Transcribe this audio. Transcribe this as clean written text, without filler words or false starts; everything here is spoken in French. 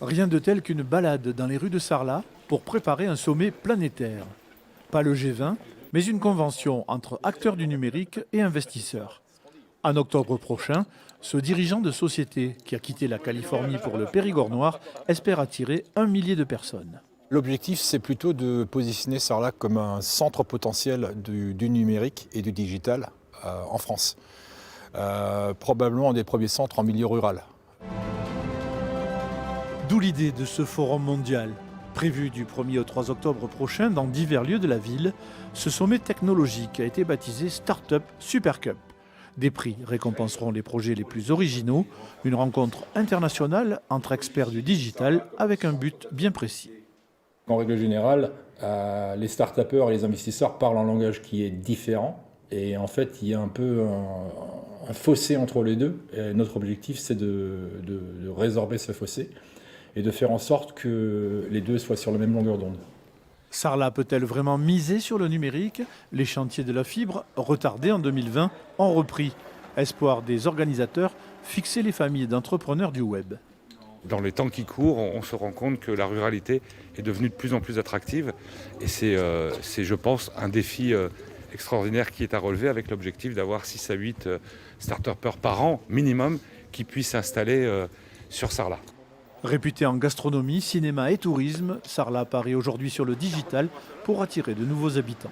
Rien de tel qu'une balade dans les rues de Sarlat pour préparer un sommet planétaire. Pas le G20, mais une convention entre acteurs du numérique et investisseurs. En octobre prochain, ce dirigeant de société qui a quitté la Californie pour le Périgord noir espère attirer 1 millier de personnes. L'objectif, c'est plutôt de positionner Sarlat comme un centre potentiel du numérique et du digital en France. Probablement un des premiers centres en milieu rural. D'où l'idée de ce forum mondial. Prévu du 1er au 3 octobre prochain dans divers lieux de la ville, ce sommet technologique a été baptisé Startup Super Cup. Des prix récompenseront les projets les plus originaux, une rencontre internationale entre experts du digital avec un but bien précis. En règle générale, les start-upers et les investisseurs parlent un langage qui est différent. Et en fait, il y a un peu un fossé entre les deux. Et notre objectif, c'est de résorber ce fossé et de faire en sorte que les deux soient sur la même longueur d'onde. Sarlat peut-elle vraiment miser sur le numérique? Les chantiers de la fibre, retardés en 2020, ont repris. Espoir des organisateurs, fixer les familles d'entrepreneurs du web. Dans les temps qui courent, on se rend compte que la ruralité est devenue de plus en plus attractive. Et c'est je pense, un défi extraordinaire qui est à relever avec l'objectif d'avoir 6 à 8 start-upers par an minimum qui puissent s'installer sur Sarlat. Réputé en gastronomie, cinéma et tourisme, Sarlat apparaît aujourd'hui sur le digital pour attirer de nouveaux habitants.